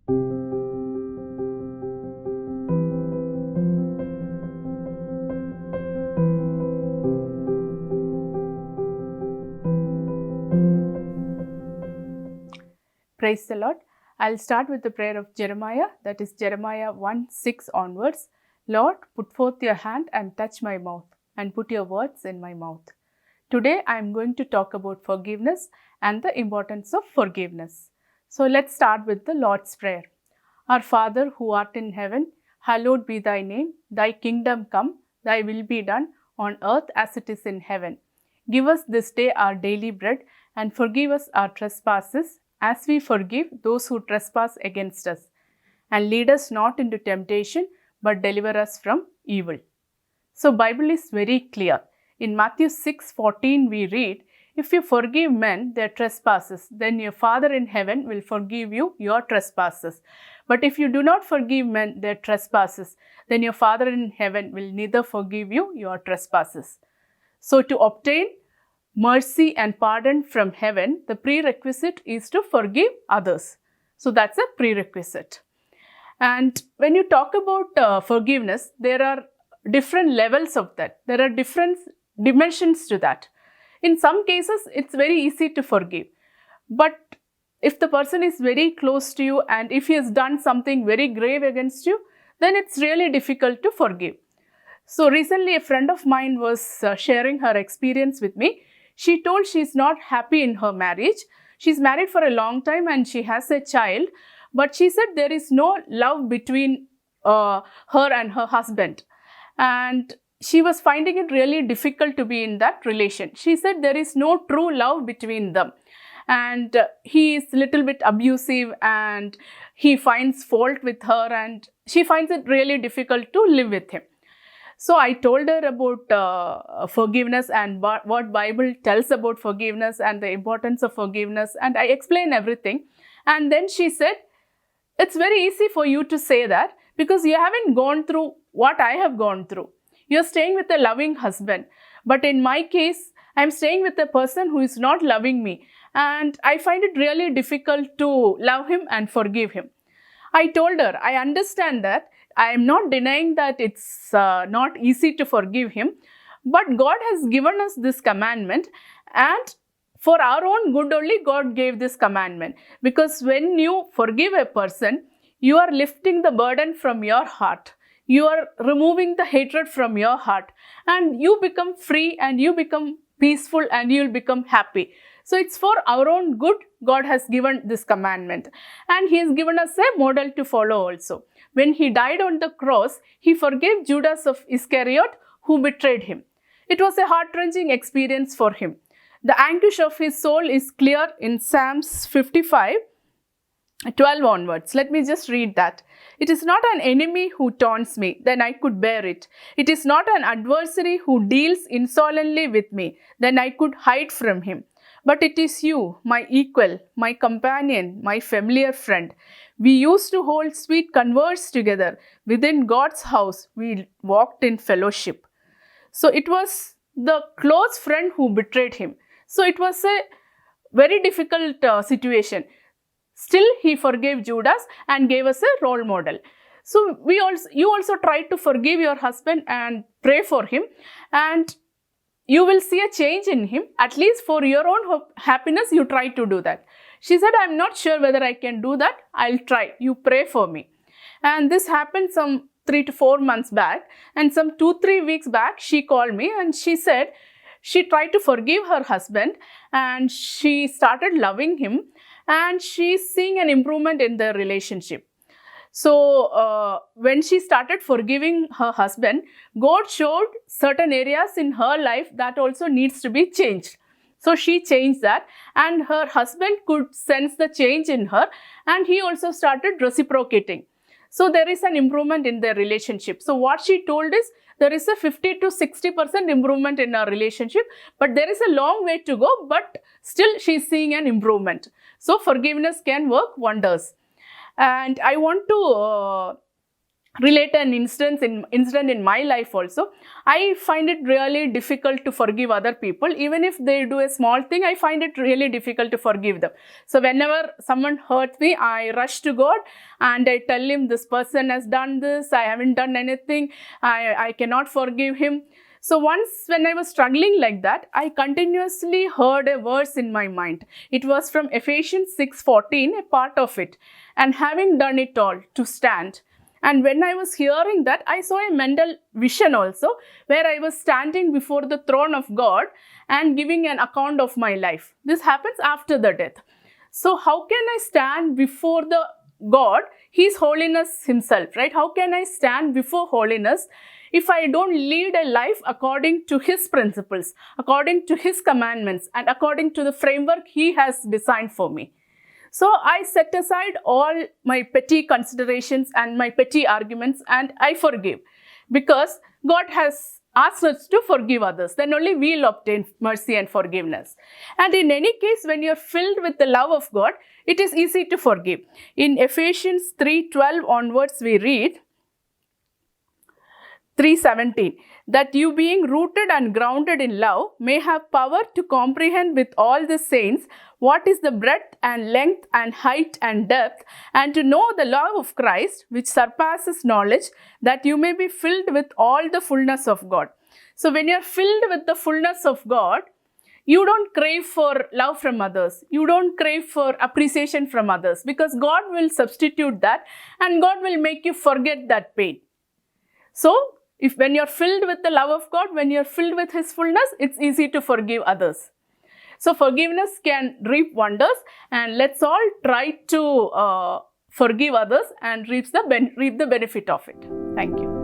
Praise the Lord. I'll start with the prayer of Jeremiah, that is Jeremiah 1:6 onwards. Lord, put forth your hand and touch my mouth, and put your words in my mouth. Today I am going to talk about forgiveness and the importance of forgiveness. So let's start with the Lord's Prayer. Our Father who art in heaven, hallowed be thy name. Thy kingdom come, thy will be done on earth as it is in heaven. Give us this day our daily bread, and forgive us our trespasses as we forgive those who trespass against us. And lead us not into temptation, but deliver us from evil. So Bible is very clear. In Matthew 6:14 we read, if you forgive men their trespasses, then your Father in heaven will forgive you your trespasses. But if you do not forgive men their trespasses, then your Father in heaven will neither forgive you your trespasses. So to obtain mercy and pardon from heaven, the prerequisite is to forgive others. So that's a prerequisite. And when you talk about forgiveness, there are different levels of that. There are different dimensions to that. In some cases, it's very easy to forgive. But if the person is very close to you and if he has done something very grave against you, then it's really difficult to forgive. So recently, a friend of mine was sharing her experience with me. She told she's not happy in her marriage. She's married for a long time and she has a child. But she said there is no love between her and her husband. And she was finding it really difficult to be in that relation. She said there is no true love between them. And he is a little bit abusive and he finds fault with her and she finds it really difficult to live with him. So I told her about forgiveness and what Bible tells about forgiveness and the importance of forgiveness, and I explained everything. And then she said, it's very easy for you to say that because you haven't gone through what I have gone through. You're staying with a loving husband. But in my case, I'm staying with a person who is not loving me. And I find it really difficult to love him and forgive him. I told her, I understand that. I am not denying that it's not easy to forgive him. But God has given us this commandment, and for our own good only God gave this commandment. Because when you forgive a person, you are lifting the burden from your heart. You are removing the hatred from your heart. And you become free and you become peaceful and you will become happy. So it's for our own good God has given this commandment. And He has given us a model to follow also. When He died on the cross, He forgave Judas of Iscariot who betrayed Him. It was a heart-wrenching experience for him. The anguish of his soul is clear in Psalms 55:12 onwards. Let me just read that. It is not an enemy who taunts me, then I could bear it. It is not an adversary who deals insolently with me, then I could hide from him. But it is you, my equal, my companion, my familiar friend. We used to hold sweet converse together. Within God's house, we walked in fellowship. So it was the close friend who betrayed him. So it was a very difficult situation. Still, he forgave Judas and gave us a role model. So you also try to forgive your husband and pray for him, and you will see a change in him. At least for your own happiness, you try to do that. She said, I'm not sure whether I can do that. I'll try. You pray for me. And this happened some 3 to 4 months back. And some 2-3 weeks back, she called me and she said she tried to forgive her husband and she started loving him and she's seeing an improvement in their relationship. So when she started forgiving her husband, God showed certain areas in her life that also needs to be changed. So she changed that and her husband could sense the change in her and he also started reciprocating. So there is an improvement in their relationship. So what she told is there is a 50 to 60% improvement in our relationship, but there is a long way to go, but still she's seeing an improvement. So forgiveness can work wonders. And I want to relate an incident in my life also. I find it really difficult to forgive other people. Even if they do a small thing, I find it really difficult to forgive them. So whenever someone hurts me, I rush to God and I tell him, this person has done this, I haven't done anything, I cannot forgive him. So once when I was struggling like that, I continuously heard a verse in my mind. It was from Ephesians 6:14, a part of it. And having done it all, to stand. And when I was hearing that, I saw a mental vision also, where I was standing before the throne of God and giving an account of my life. This happens after the death. So how can I stand before the God? He is holiness himself, right? How can I stand before holiness if I don't lead a life according to his principles, according to his commandments, and according to the framework he has designed for me? So I set aside all my petty considerations and my petty arguments and I forgive, because God has asked us to forgive others. Then only we'll obtain mercy and forgiveness. And in any case, when you're filled with the love of God, it is easy to forgive. In Ephesians 3:12 onwards, we read, 3:17, that you being rooted and grounded in love may have power to comprehend with all the saints what is the breadth and length and height and depth, and to know the love of Christ which surpasses knowledge, that you may be filled with all the fullness of God. So when you're filled with the fullness of God, you don't crave for love from others. You don't crave for appreciation from others, because God will substitute that and God will make you forget that pain. So when you're filled with the love of God, when you're filled with his fullness, it's easy to forgive others. So forgiveness can reap wonders, and let's all try to forgive others and reap the benefit of it. Thank you.